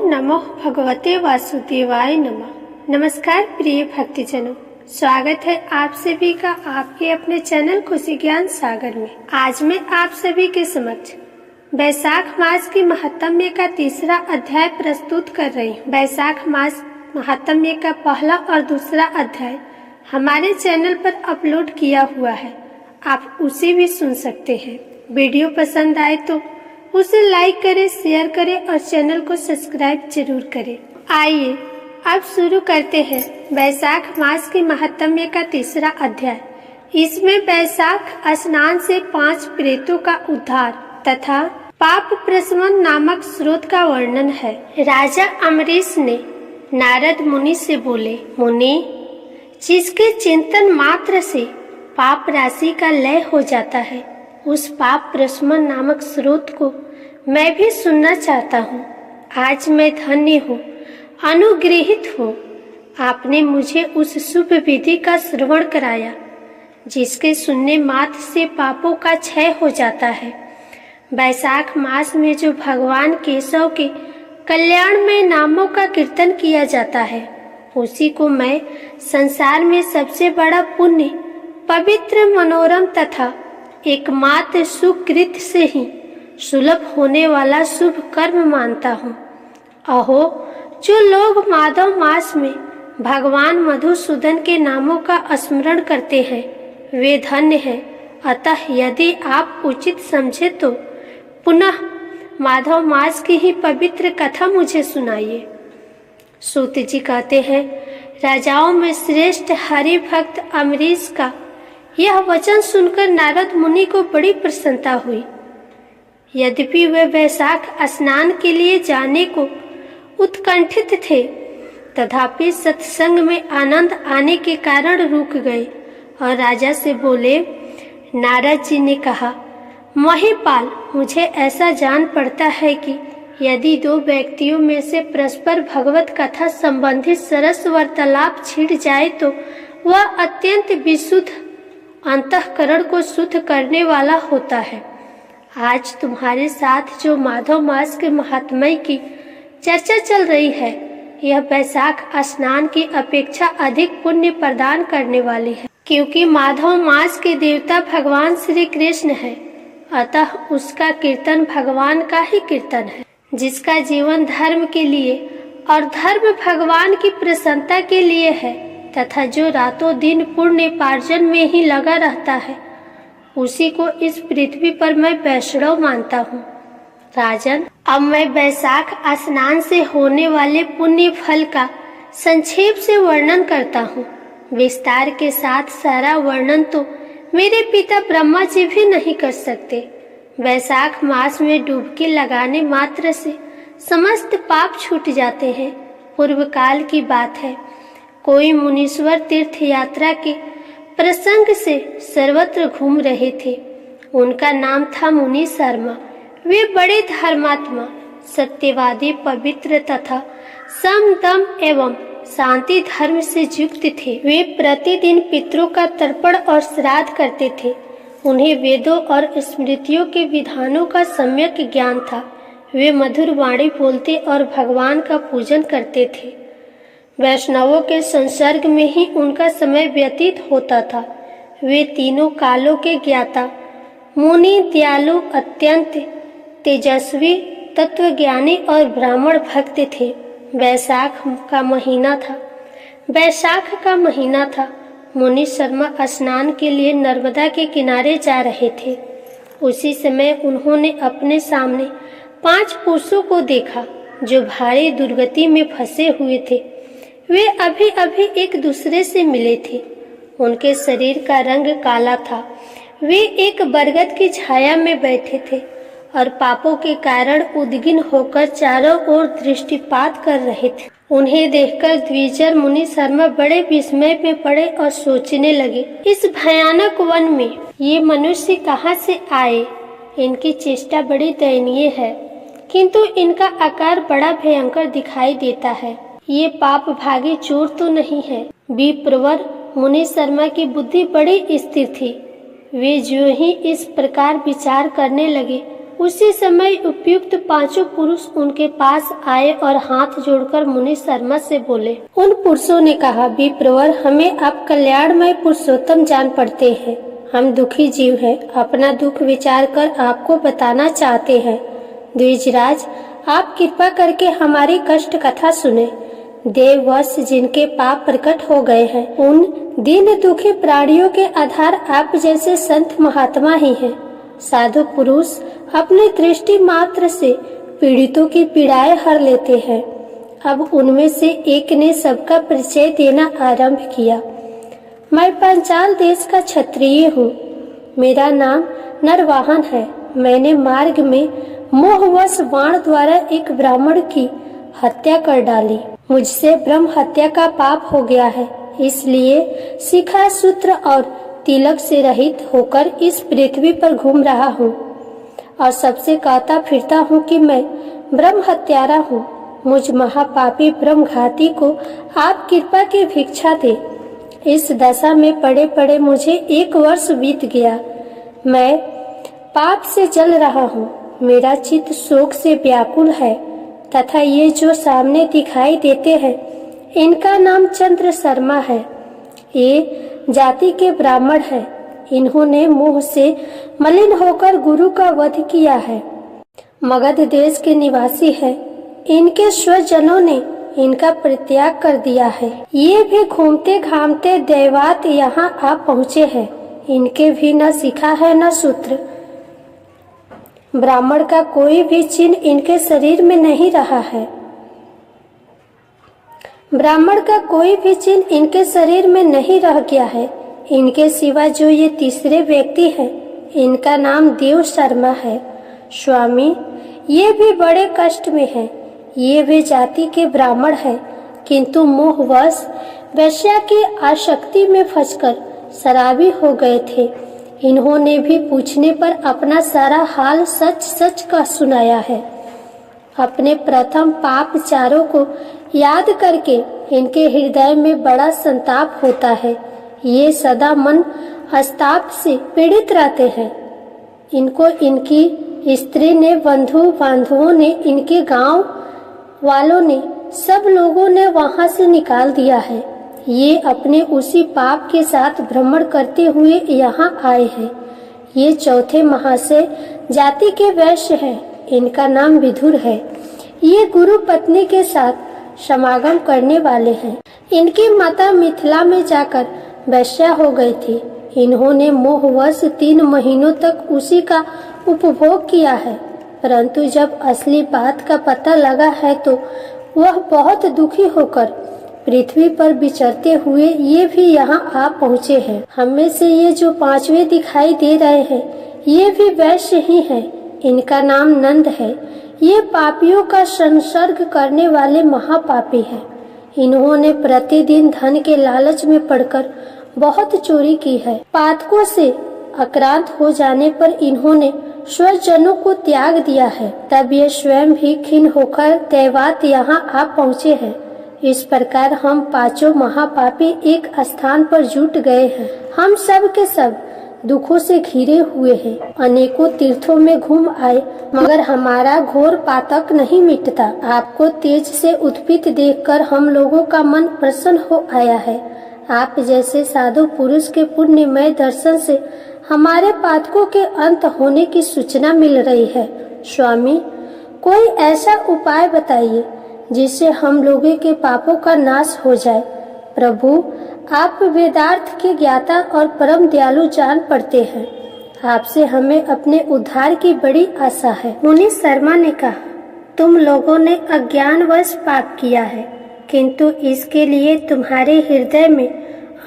नमो भगवते वासुदेवाय नमः। नमस्कार प्रिय भक्तजनों, स्वागत है आप सभी का आपके अपने चैनल खुशी ज्ञान सागर में। आज मैं आप सभी के समक्ष वैशाख मास की महात्म्य का तीसरा अध्याय प्रस्तुत कर रही हूँ। वैशाख मास महात्म्य का पहला और दूसरा अध्याय हमारे चैनल पर अपलोड किया हुआ है, आप उसे भी सुन सकते हैं। वीडियो पसंद आए तो उसे लाइक करें, शेयर करें और चैनल को सब्सक्राइब जरूर करें। आइए अब शुरू करते हैं वैशाख मास की महात्म्य का तीसरा अध्याय। इसमें वैशाख स्नान से 5 प्रेतों का उद्धार तथा पाप प्रशमन नामक स्रोत का वर्णन है। राजा अम्बरीश ने नारद मुनि से बोले, मुनि, जिसके चिंतन मात्र से पाप राशि का लय हो जाता है, उस पाप प्रशमन नामक स्रोत को मैं भी सुनना चाहता हूँ। आज मैं धन्य हूँ, अनुग्रहित हूँ। आपने मुझे उस शुभ विधि का श्रवण कराया जिसके सुनने मात्र से पापों का क्षय हो जाता है। वैशाख मास में जो भगवान केशव के कल्याणमय नामों का कीर्तन किया जाता है, उसी को मैं संसार में सबसे बड़ा पुण्य, पवित्र, मनोरम तथा एकमात्र सुकृत से ही सुलभ होने वाला शुभ कर्म मानता हूँ। अहो, जो लोग माधव मास में भगवान मधुसूदन के नामों का स्मरण करते हैं, वे धन्य हैं। अतः यदि आप उचित समझे तो पुनः माधव मास की ही पवित्र कथा मुझे सुनाइए। सूत जी कहते हैं, राजाओं में श्रेष्ठ हरि भक्त अम्बरीश का यह वचन सुनकर नारद मुनि को बड़ी प्रसन्नता हुई। यद्यपि वे वैशाख स्नान के लिए जाने को उत्कंठित थे, तथापि सत्संग में आनंद आने के कारण रुक गए और राजा से बोले। नारद जी ने कहा, महिपाल, मुझे ऐसा जान पड़ता है कि यदि 2 व्यक्तियों में से परस्पर भगवत कथा संबंधित सरस वार्तालाप छिड़ जाए तो वह अत्यंत विशुद्ध अंतःकरण को शुद्ध करने वाला होता है। आज तुम्हारे साथ जो माधव मास के महात्म्य की चर्चा चल रही है, यह वैशाख स्नान की अपेक्षा अधिक पुण्य प्रदान करने वाली है, क्योंकि माधव मास के देवता भगवान श्री कृष्ण है। अतः उसका कीर्तन भगवान का ही कीर्तन है। जिसका जीवन धर्म के लिए और धर्म भगवान की प्रसन्नता के लिए है तथा जो रातों दिन पुण्य पार्जन में ही लगा रहता है, उसी को इस पृथ्वी पर मैं वैष्णव मानता हूँ। राजन, अब मैं वैशाख स्नान से होने वाले पुण्य फल का संक्षेप से वर्णन करता हूँ। विस्तार के साथ सारा वर्णन तो मेरे पिता ब्रह्मा जी भी नहीं कर सकते। वैशाख मास में डुबकी लगाने मात्र से समस्त पाप छूट जाते हैं। पूर्व काल की बात है, कोई मुनीश्वर तीर्थ यात्रा के प्रसंग से सर्वत्र घूम रहे थे। उनका नाम था मुनि शर्मा। वे बड़े धर्मात्मा, सत्यवादी, पवित्र तथा सम, दम एवं शांति धर्म से युक्त थे। वे प्रतिदिन पितरों का तर्पण और श्राद्ध करते थे। उन्हें वेदों और स्मृतियों के विधानों का सम्यक ज्ञान था। वे मधुर वाणी बोलते और भगवान का पूजन करते थे। वैष्णवों के संसर्ग में ही उनका समय व्यतीत होता था। वे तीनों कालों के ज्ञाता, मुनि, दयालु, अत्यंत तेजस्वी, तत्वज्ञानी और ब्राह्मण भक्त थे। वैशाख का महीना था। मुनि शर्मा स्नान के लिए नर्मदा के किनारे जा रहे थे। उसी समय उन्होंने अपने सामने 5 पुरुषों को देखा जो भारी दुर्गति में फंसे हुए थे। वे अभी अभी एक दूसरे से मिले थे। उनके शरीर का रंग काला था। वे एक बरगद की छाया में बैठे थे और पापों के कारण उद्विग्न होकर चारों ओर दृष्टिपात कर रहे थे। उन्हें देखकर द्विजर मुनि शर्मा बड़े विस्मय में पड़े और सोचने लगे, इस भयानक वन में ये मनुष्य कहाँ से आए? इनकी चेष्टा बड़ी दयनीय है, किंतु इनका आकार बड़ा भयंकर दिखाई देता है। ये पाप भागी चोर तो नहीं है। विप्रवर मुनि शर्मा की बुद्धि बड़ी स्थिर थी। वे जो ही इस प्रकार विचार करने लगे, उसी समय उपयुक्त पांचों पुरुष उनके पास आए और हाथ जोड़कर मुनि शर्मा से बोले। उन पुरुषों ने कहा, विप्रवर, हमें आप कल्याणमय पुरुषोत्तम जान पड़ते हैं। हम दुखी जीव हैं, अपना दुख विचार कर आपको बताना चाहते हैं। द्विजराज, आप कृपा करके हमारी कष्ट कथा सुने। देववश जिनके पाप प्रकट हो गए हैं, उन दीन दुखी प्राणियों के आधार आप जैसे संत महात्मा ही हैं। साधु पुरुष अपनी दृष्टि मात्र से पीड़ितों की पीड़ाएं हर लेते हैं। अब उनमें से एक ने सबका परिचय देना आरंभ किया। मैं पांचाल देश का क्षत्रिय हूँ। मेरा नाम नरवाहन है। मैंने मार्ग में मोहवश बाण द्वारा एक ब्राह्मण की हत्या कर डाली। मुझसे ब्रह्म हत्या का पाप हो गया है, इसलिए शिखा सूत्र और तिलक से रहित होकर इस पृथ्वी पर घूम रहा हूँ और सबसे कहता फिरता हूँ कि मैं ब्रह्म हत्यारा हूँ। मुझ महापापी ब्रह्मघाती को आप कृपा की भिक्षा दे। इस दशा में पड़े पड़े मुझे 1 वर्ष बीत गया। मैं पाप से जल रहा हूँ। मेरा चित्त शोक से व्याकुल है तथा ये जो सामने दिखाई देते हैं, इनका नाम चंद्र शर्मा है। ये जाति के ब्राह्मण हैं। इन्होंने मोह से मलिन होकर गुरु का वध किया है। मगध देश के निवासी है। इनके स्वजनों ने इनका परित्याग कर दिया है। ये भी घूमते घामते दैवात यहाँ आ पहुँचे हैं। इनके भी न शिखा है न सूत्र। ब्राह्मण का कोई भी चिन्ह इनके शरीर में नहीं रहा है। ब्राह्मण का कोई भी चिन्ह इनके शरीर में नहीं रह गया है। इनके सिवा जो ये तीसरे व्यक्ति हैं, इनका नाम देव शर्मा है। स्वामी, ये भी बड़े कष्ट में हैं। ये भी जाति के ब्राह्मण हैं, किंतु मोहवश वैश्या की आसक्ति में फंसकर शराबी हो गए थे। इन्होंने भी पूछने पर अपना सारा हाल सच सच का सुनाया है। अपने प्रथम पाप चारों को याद करके इनके हृदय में बड़ा संताप होता है। ये सदा मन अस्ताप से पीड़ित रहते हैं। इनको इनकी स्त्री ने, बंधु बांधवों ने, इनके गांव वालों ने, सब लोगों ने वहां से निकाल दिया है। ये अपने उसी पाप के साथ भ्रमण करते हुए यहाँ आए हैं। ये चौथे महाशय जाति के वैश्य हैं। इनका नाम विधुर है। ये गुरु पत्नी के साथ समागम करने वाले हैं। इनकी माता मिथिला में जाकर वैश्या हो गई थी। इन्होंने मोहवश 3 महीनों तक उसी का उपभोग किया है, परंतु जब असली बात का पता लगा है तो वह बहुत दुखी होकर पृथ्वी पर विचरते हुए ये भी यहाँ आ पहुँचे हैं। हमें से ये जो 5वें दिखाई दे रहे हैं, ये भी वैश्य ही हैं। इनका नाम नंद है। ये पापियों का संसर्ग करने वाले महापापी हैं। इन्होंने प्रतिदिन धन के लालच में पड़कर बहुत चोरी की है। पातकों से आक्रांत हो जाने पर इन्होंने स्वजनों को त्याग दिया है। तब ये स्वयं भी खिन्न होकर दैवात यहाँ आ पहुँचे हैं। इस प्रकार हम 5 महापापी एक स्थान पर जुट गए हैं। हम सब के सब दुखों से घिरे हुए हैं। अनेकों तीर्थों में घूम आए, मगर हमारा घोर पातक नहीं मिटता। आपको तेज से उत्पीत देखकर हम लोगों का मन प्रसन्न हो आया है। आप जैसे साधु पुरुष के पुण्यमय दर्शन से हमारे पातकों के अंत होने की सूचना मिल रही है। स्वामी, कोई ऐसा उपाय बताइए जिससे हम लोगों के पापों का नाश हो जाए। प्रभु, आप वेदार्थ के ज्ञाता और परम दयालु जान पड़ते हैं। आपसे हमें अपने उद्धार की बड़ी आशा है। मुनि शर्मा ने कहा, तुम लोगों ने अज्ञानवश पाप किया है, किंतु इसके लिए तुम्हारे हृदय में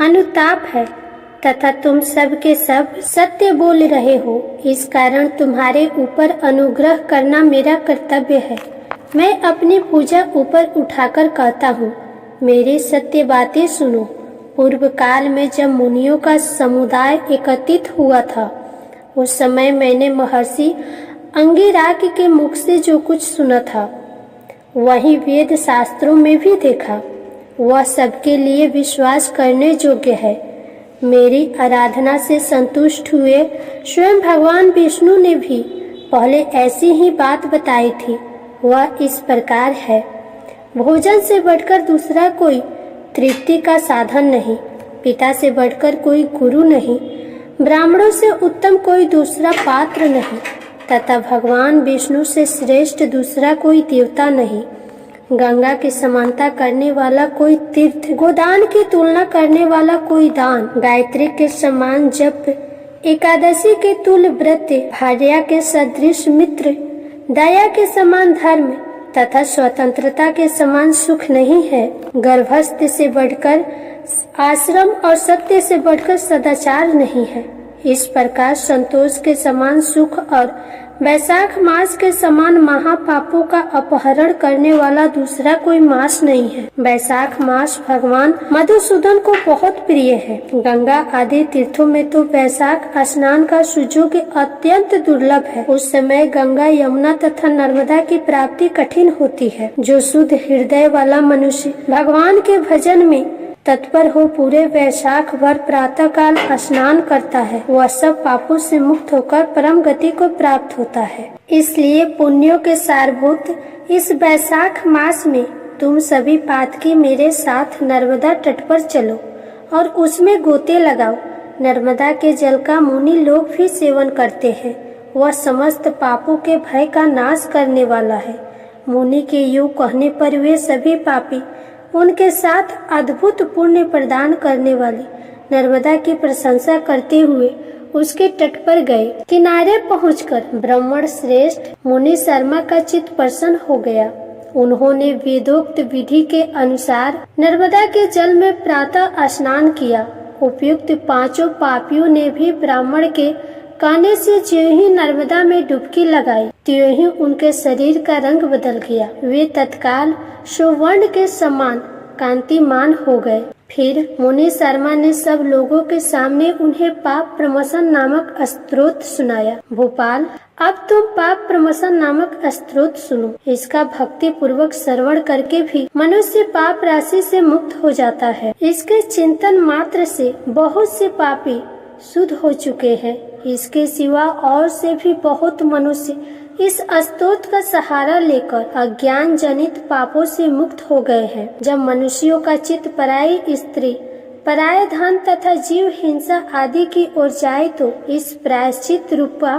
अनुताप है तथा तुम सब के सब सत्य बोल रहे हो। इस कारण तुम्हारे ऊपर अनुग्रह करना मेरा कर्तव्य है। मैं अपनी पूजा ऊपर उठाकर कहता हूँ, मेरी सत्य बातें सुनो। पूर्व काल में जब मुनियों का समुदाय एकत्रित हुआ था, उस समय मैंने महर्षि अंगिराक के मुख से जो कुछ सुना था, वही वेद शास्त्रों में भी देखा। वह सबके लिए विश्वास करने योग्य है। मेरी आराधना से संतुष्ट हुए स्वयं भगवान विष्णु ने भी पहले ऐसी ही बात बताई थी। वह इस प्रकार है, भोजन से बढ़कर दूसरा कोई तृप्ति का साधन नहीं, पिता से बढ़कर कोई गुरु नहीं, ब्राह्मणों से उत्तम कोई दूसरा पात्र नहीं, तथा भगवान विष्णु से श्रेष्ठ दूसरा कोई देवता नहीं। गंगा की समानता करने वाला कोई तीर्थ, गोदान की तुलना करने वाला कोई दान, गायत्री के समान जप, एकादशी के तुल्य व्रत, भार्या के सदृश मित्र, दया के समान धर्म तथा स्वतंत्रता के समान सुख नहीं है। गर्भस्थ से बढ़कर आश्रम और सत्य से बढ़कर सदाचार नहीं है। इस प्रकार संतोष के समान सुख और वैशाख मास के समान महापापों का अपहरण करने वाला दूसरा कोई मास नहीं है। वैशाख मास भगवान मधुसूदन को बहुत प्रिय है। गंगा आदि तीर्थों में तो वैशाख स्नान का सुयोग अत्यंत दुर्लभ है। उस समय गंगा, यमुना तथा नर्मदा की प्राप्ति कठिन होती है। जो शुद्ध हृदय वाला मनुष्य भगवान के भजन में तत्पर हो पूरे वैशाख भर प्रातः काल स्नान करता है, वह सब पापों से मुक्त होकर परम गति को प्राप्त होता है। इसलिए पुण्यों के सारभूत इस वैशाख मास में तुम सभी पातकी मेरे साथ नर्मदा तट पर चलो और उसमें गोते लगाओ। नर्मदा के जल का मुनि लोग भी सेवन करते हैं। वह समस्त पापों के भय का नाश करने वाला है। मुनि के यूं कहने पर वे सभी पापी उनके साथ अद्भुत पुण्य प्रदान करने वाली नर्मदा की प्रशंसा करते हुए उसके तट पर गए। किनारे पहुंचकर ब्राह्मण श्रेष्ठ मुनि शर्मा का चित्त प्रसन्न हो गया। उन्होंने वेदोक्त विधि के अनुसार नर्मदा के जल में प्रातः स्नान किया। उपयुक्त पांचों पापियों ने भी ब्राह्मण के कहने से ज्यों ही नर्मदा में डुबकी लगाई, त्यों ही उनके शरीर का रंग बदल गया। वे तत्काल सुवर्ण के समान कांतिमान हो गए। फिर मुनि शर्मा ने सब लोगों के सामने उन्हें पाप प्रमोशन नामक स्तोत्र सुनाया। भोपाल, अब तुम पाप प्रमोशन नामक स्तोत्र सुनो। इसका भक्ति पूर्वक श्रवण करके भी मनुष्य पाप राशि से मुक्त हो जाता है। इसके चिंतन मात्र से बहुत से पापी शुद्ध हो चुके हैं। इसके सिवा और से भी बहुत मनुष्य इस स्तोत्र का सहारा लेकर अज्ञान जनित पापों से मुक्त हो गए हैं। जब मनुष्यों का चित्त पराई स्त्री, पराये धन तथा जीव हिंसा आदि की ओर जाए तो इस प्रायश्चित रूपा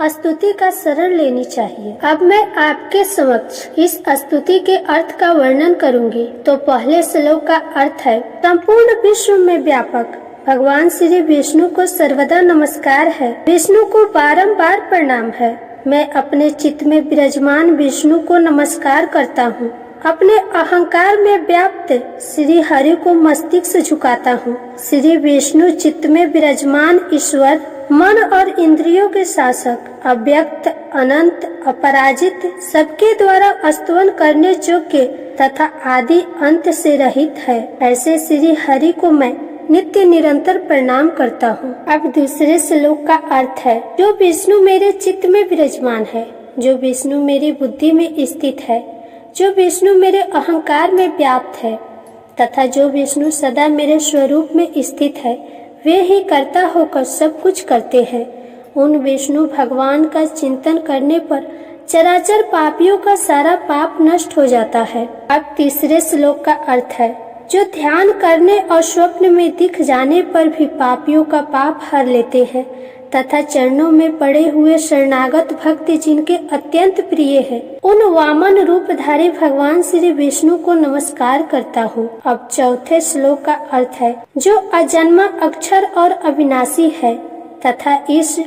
स्तुति का शरण लेनी चाहिए। अब मैं आपके समक्ष इस स्तुति के अर्थ का वर्णन करूंगी। तो पहले श्लोक का अर्थ है, संपूर्ण विश्व में व्यापक भगवान श्री विष्णु को सर्वदा नमस्कार है। विष्णु को बारंबार प्रणाम है। मैं अपने चित्त में विराजमान विष्णु को नमस्कार करता हूँ। अपने अहंकार में व्याप्त श्री हरि को मस्तिष्क से झुकाता हूँ। श्री विष्णु चित्त में विराजमान ईश्वर, मन और इंद्रियों के शासक, अव्यक्त, अनंत, अपराजित, सबके द्वारा स्तवन करने योग्य तथा आदि अंत से रहित है। ऐसे श्री हरि को मैं नित्य निरंतर प्रणाम करता हूँ। अब दूसरे श्लोक का अर्थ है, जो विष्णु मेरे चित्त में विराजमान है, जो विष्णु मेरी बुद्धि में स्थित है, जो विष्णु मेरे अहंकार में व्याप्त है तथा जो विष्णु सदा मेरे स्वरूप में स्थित है, वे ही कर्ता होकर सब कुछ करते हैं। उन विष्णु भगवान का चिंतन करने पर चराचर पापियों का सारा पाप नष्ट हो जाता है। अब तीसरे श्लोक का अर्थ है, जो ध्यान करने और स्वप्न में दिख जाने पर भी पापियों का पाप हर लेते हैं तथा चरणों में पड़े हुए शरणागत भक्त जिनके अत्यंत प्रिय है, उन वामन रूपधारी भगवान श्री विष्णु को नमस्कार करता हूँ। अब चौथे श्लोक का अर्थ है, जो अजन्मा अक्षर और अविनाशी है तथा इस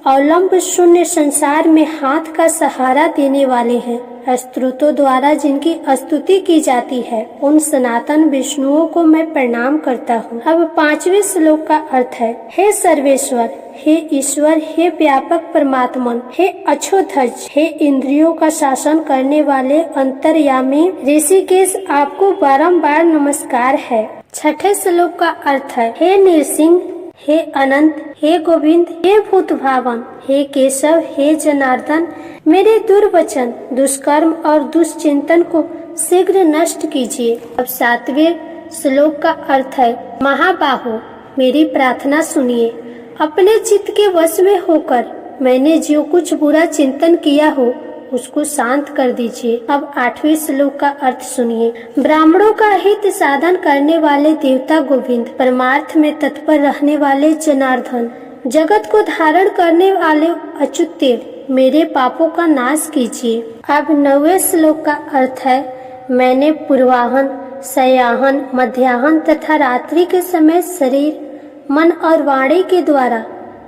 अवलंब शून्य संसार में हाथ का सहारा देने वाले हैं, स्तोत्रों द्वारा जिनकी स्तुति की जाती है, उन सनातन विष्णुओं को मैं प्रणाम करता हूँ। अब पांचवें श्लोक का अर्थ है, हे सर्वेश्वर, हे ईश्वर, हे व्यापक परमात्मन, हे अछोध्वज, हे इंद्रियों का शासन करने वाले अंतर्यामी ऋषिकेश, आपको बारंबार नमस्कार है। छठे श्लोक का अर्थ है, हे नृसिंह, हे अनंत, हे गोविंद, हे भूत भावन, हे केशव, हे जनार्दन, मेरे दुर्वचन, दुष्कर्म और दुष्चिंतन को शीघ्र नष्ट कीजिए। अब सातवें श्लोक का अर्थ है, महाबाहो, मेरी प्रार्थना सुनिए। अपने चित्त के वश में होकर मैंने जो कुछ बुरा चिंतन किया हो उसको शांत कर दीजिए। अब 8वें श्लोक का अर्थ सुनिए। ब्राह्मणों का हित साधन करने वाले देवता गोविंद, परमार्थ में तत्पर रहने वाले जनार्दन, जगत को धारण करने वाले अच्युत देव, मेरे पापों का नाश कीजिए। अब 9वें श्लोक का अर्थ है, मैंने पूर्वाहन, सयाहन, मध्याहन तथा रात्रि के समय शरीर, मन और वाणी के द्वारा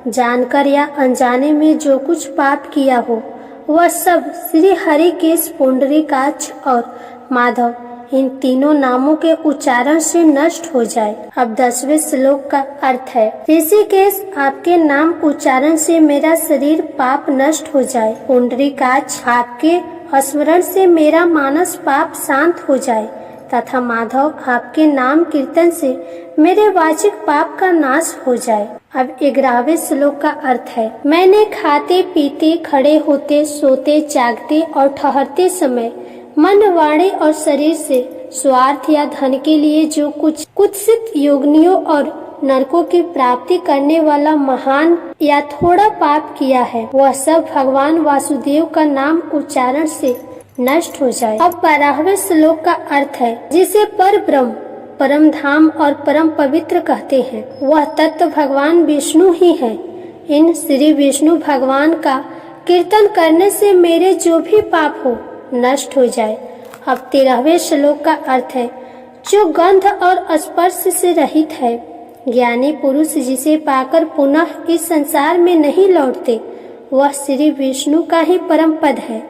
जानकर या अनजाने में जो कुछ पाप किया हो वह सब श्री हरि केश, पुंडरीकाक्ष और माधव, इन तीनों नामों के उच्चारण से नष्ट हो जाए। अब 10वें श्लोक का अर्थ है, ऋषिकेश, आपके नाम उच्चारण से मेरा शरीर पाप नष्ट हो जाए। पुंडरीकाक्ष, आपके स्मरण से मेरा मानस पाप शांत हो जाए। तथा माधव, आपके नाम कीर्तन से मेरे वाचिक पाप का नाश हो जाए। अब 11वें श्लोक का अर्थ है, मैंने खाते पीते, खड़े होते, सोते, जागते और ठहरते समय मन, वाणी और शरीर से स्वार्थ या धन के लिए जो कुछ कुत्सित योगिनियों और नरकों की प्राप्ति करने वाला महान या थोड़ा पाप किया है, वह सब भगवान वासुदेव का नाम उच्चारण से नष्ट हो जाए। अब 12वें श्लोक का अर्थ है, जिसे पर ब्रह्म, परम धाम और परम पवित्र कहते हैं, वह तत्व भगवान विष्णु ही है। इन श्री विष्णु भगवान का कीर्तन करने से मेरे जो भी पाप हो नष्ट हो जाए। अब 13वें श्लोक का अर्थ है, जो गंध और स्पर्श से रहित है, ज्ञानी पुरुष जिसे पाकर पुनः इस संसार में नहीं लौटते, वह श्री विष्णु का ही परम पद है।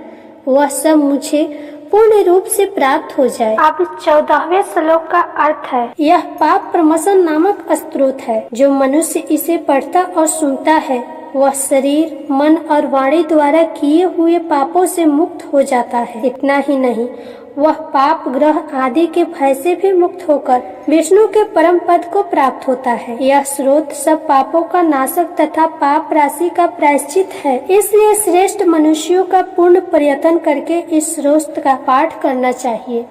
वह सब मुझे पूर्ण रूप से प्राप्त हो जाए। अब 14वें श्लोक का अर्थ है, यह पाप प्रमोशन नामक स्त्रोत है। जो मनुष्य इसे पढ़ता और सुनता है वह शरीर, मन और वाणी द्वारा किए हुए पापों से मुक्त हो जाता है। इतना ही नहीं, वह पाप ग्रह आदि के भय से भी मुक्त होकर विष्णु के परम पद को प्राप्त होता है। यह स्रोत सब पापों का नाशक तथा पाप राशि का प्रायश्चित है। इसलिए श्रेष्ठ मनुष्यों का पूर्ण प्रयत्न करके इस स्रोत का पाठ करना चाहिए।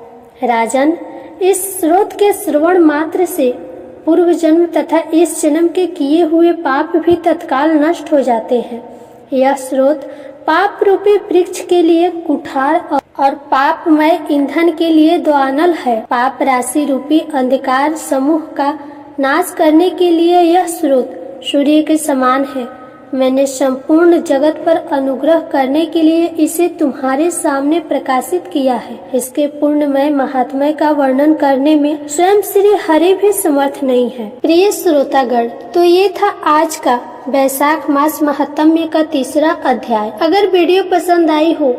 राजन, इस स्रोत के श्रवण मात्र से पूर्व जन्म तथा इस जन्म के किए हुए पाप भी तत्काल नष्ट हो जाते हैं। यह स्रोत पाप रूपी वृक्ष के लिए कुठार और पापमय ईंधन के लिए द्वानल है। पाप राशि रूपी अंधकार समूह का नाश करने के लिए यह स्रोत सूर्य के समान है। मैंने संपूर्ण जगत पर अनुग्रह करने के लिए इसे तुम्हारे सामने प्रकाशित किया है। इसके पूर्णमय महात्म्य का वर्णन करने में स्वयं श्री हरि भी समर्थ नहीं है। प्रिय श्रोतागण, तो ये था आज का वैशाख मास महात्म्य का 3रा अध्याय। अगर वीडियो पसंद आई हो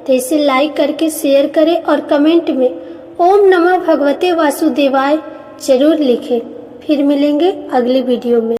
तो इसे लाइक करके शेयर करें और कमेंट में ओम नमः भगवते वासुदेवाय जरूर लिखें। फिर मिलेंगे अगली वीडियो में।